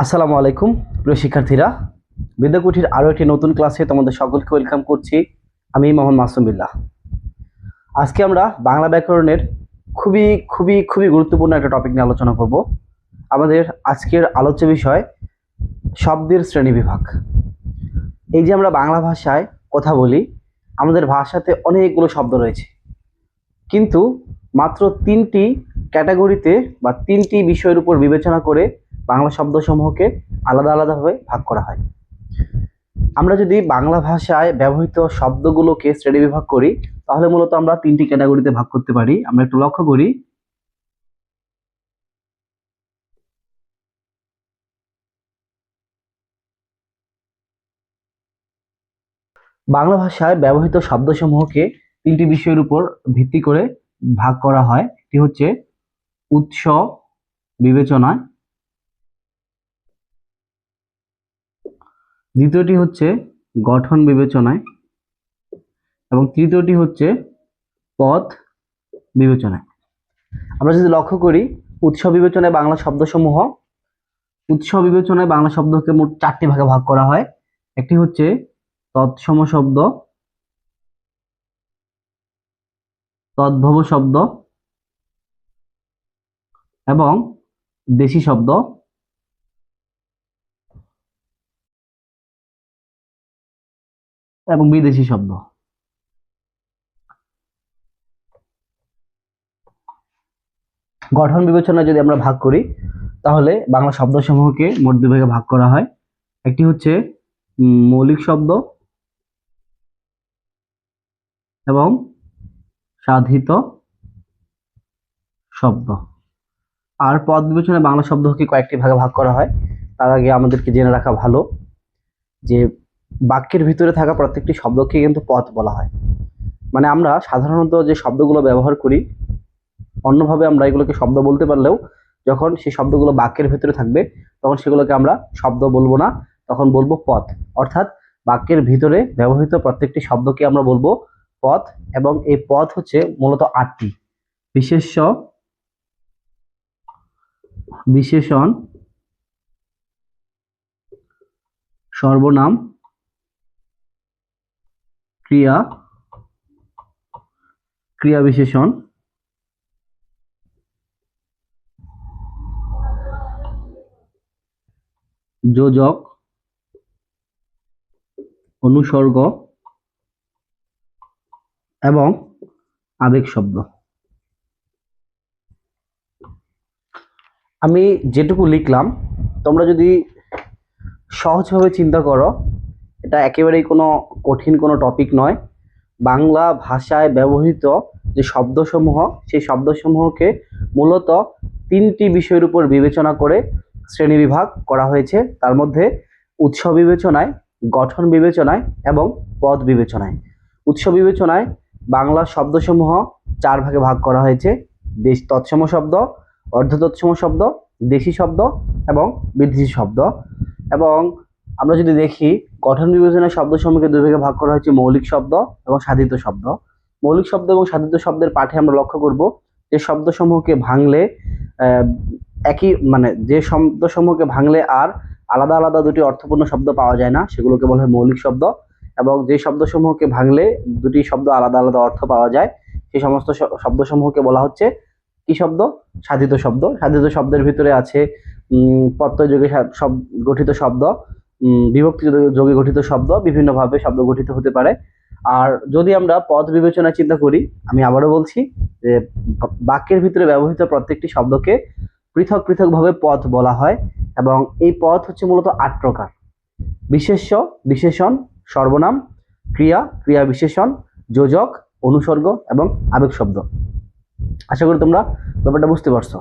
আসসালামু আলাইকুম প্রিয় শিক্ষার্থীরা, বিদ্যাকুঠির আরও একটি নতুন ক্লাসে তোমাদের সকলকে ওয়েলকাম করছি। আমি মোহাম্মদ মাসুম বিল্লাহ। আজকে আমরা বাংলা ব্যাকরণের খুবই খুবই খুবই গুরুত্বপূর্ণ একটা টপিক নিয়ে আলোচনা করব। আমাদের আজকের আলোচ্য বিষয় শব্দের শ্রেণীবিভাগ। এই যে আমরা বাংলা ভাষায় কথা বলি, আমাদের ভাষাতে অনেকগুলো শব্দ রয়েছে, কিন্তু মাত্র তিনটি ক্যাটাগরিতে বা তিনটি বিষয়ের উপর বিবেচনা করে বাংলা শব্দসমূহকে আলাদা আলাদাভাবে ভাগ করা হয়। আমরা যদি বাংলা ভাষায় ব্যবহৃত শব্দগুলোকে শ্রেণীবিভাগ করি, তাহলে মূলত আমরা তিনটি ক্যাটাগরিতে ভাগ করতে পারি। আমরা একটু লক্ষ্য করি। বাংলা ভাষায় ব্যবহৃত শব্দসমূহকে তিনটি বিষয়ের উপর ভিত্তি করে ভাগ করা হয়। একটি হচ্ছে উৎস বিবেচনায়, দ্বিতীয়টি হচ্ছে গঠন বিবেচনায় এবং তৃতীয়টি হচ্ছে পদ বিবেচনায়। আমরা যদি লক্ষ্য করি, উৎস বিবেচনায় বাংলা শব্দকে মোট চারটি ভাগে ভাগ করা হয়। একটি হচ্ছে তৎসম শব্দ, তদ্ভব শব্দ এবং দেশি শব্দ এবং বিদেশি শব্দ। গঠন বিবেচনায় যদি আমরা ভাগ করি, তাহলে বাংলা শব্দসমূহকে মোট দুই ভাগে ভাগ করা হয়। একটি হচ্ছে মৌলিক শব্দ এবং সাধিত শব্দ। আর পদ বিবেচনায় বাংলা শব্দকে কয়েকটি ভাগে ভাগ করা হয়। তার আগে আমাদেরকে জেনে রাখা ভালো যে বাক্যের ভিতরে থাকা প্রত্যেকটি শব্দকে কিন্তু পদ বলা হয়। মানে আমরা সাধারণত যে শব্দগুলো ব্যবহার করি, অন্যভাবে আমরা এগুলোকে শব্দ বলতে পারলেও যখন সেই শব্দগুলো বাক্যের ভিতরে থাকবে, তখন সেগুলোকে আমরা শব্দ বলবো না, তখন বলবো পদ। অর্থাৎ বাক্যের ভিতরে ব্যবহৃত প্রত্যেকটি শব্দকে আমরা বলবো পদ। এবং এই পদ হচ্ছে মূলত আটটি: বিশেষ্য, বিশেষণ, সর্বনাম, ক্রিয়া, ক্রিয়া বিশেষণ, যোজক, অনুসর্গ এবং আবেগ শব্দ। আমি যেটুকু লিখলাম, তোমরা যদি সহজভাবে চিন্তা করো, এটা একেবারেই কোনো কঠিন কোনো টপিক নয়। বাংলা ভাষায় ব্যবহৃত যে শব্দসমূহ, সেই শব্দসমূহকে মূলত তিনটি বিষয়ের উপর বিবেচনা করে শ্রেণীবিভাগ করা হয়েছে। তার মধ্যে উৎস বিবেচনায়, গঠন বিবেচনায় এবং পদ বিবেচনায়। উৎস বিবেচনায় বাংলা শব্দসমূহ চার ভাগে ভাগ করা হয়েছে: তৎসম শব্দ, অর্ধতৎসম শব্দ, দেশি শব্দ এবং বিদেশি শব্দ। এবং আমরা যদি দেখি, গঠন বিবেচনায় শব্দসমূহকে দুই ভাগে ভাগ করা হয়েছে: মৌলিক শব্দ এবং সাধিত শব্দ। মৌলিক শব্দ এবং সাধিত শব্দের পাঠে আমরা লক্ষ্য করব যে শব্দসমূহকে ভাঙলে যে শব্দসমূহকে ভাঙলে আর আলাদা আলাদা দুটি অর্থপূর্ণ শব্দ পাওয়া যায় না, সেগুলোকে বলা হয় মৌলিক শব্দ। এবং যে শব্দসমূহকে ভাঙলে দুটি শব্দ আলাদা আলাদা অর্থ পাওয়া যায়, সেই সমস্ত শব্দসমূহকে বলা হচ্ছে কি শব্দ? সাধিত শব্দ। সাধিত শব্দের ভিতরে আছে প্রত্যয় যোগে গঠিত শব্দ, বিভক্তি যোগে গঠিত শব্দ, বিভিন্নভাবে শব্দ গঠিত হতে পারে। আর যদি আমরা পদ বিবেচনা চিন্তা করি, আমি আবারও বলছি যে বাক্যের ভিতরে ব্যবহৃত প্রত্যেকটি শব্দকে পৃথক পৃথকভাবে পদ বলা হয়। এবং এই পদ হচ্ছে মূলত 8 প্রকার: বিশেষ্য, বিশেষণ, সর্বনাম, ক্রিয়া, ক্রিয়া বিশেষণ, যোজক, অনুসর্গ এবং আবেগ শব্দ। আশা করি তোমরা ব্যাপারটা বুঝতে পারছো।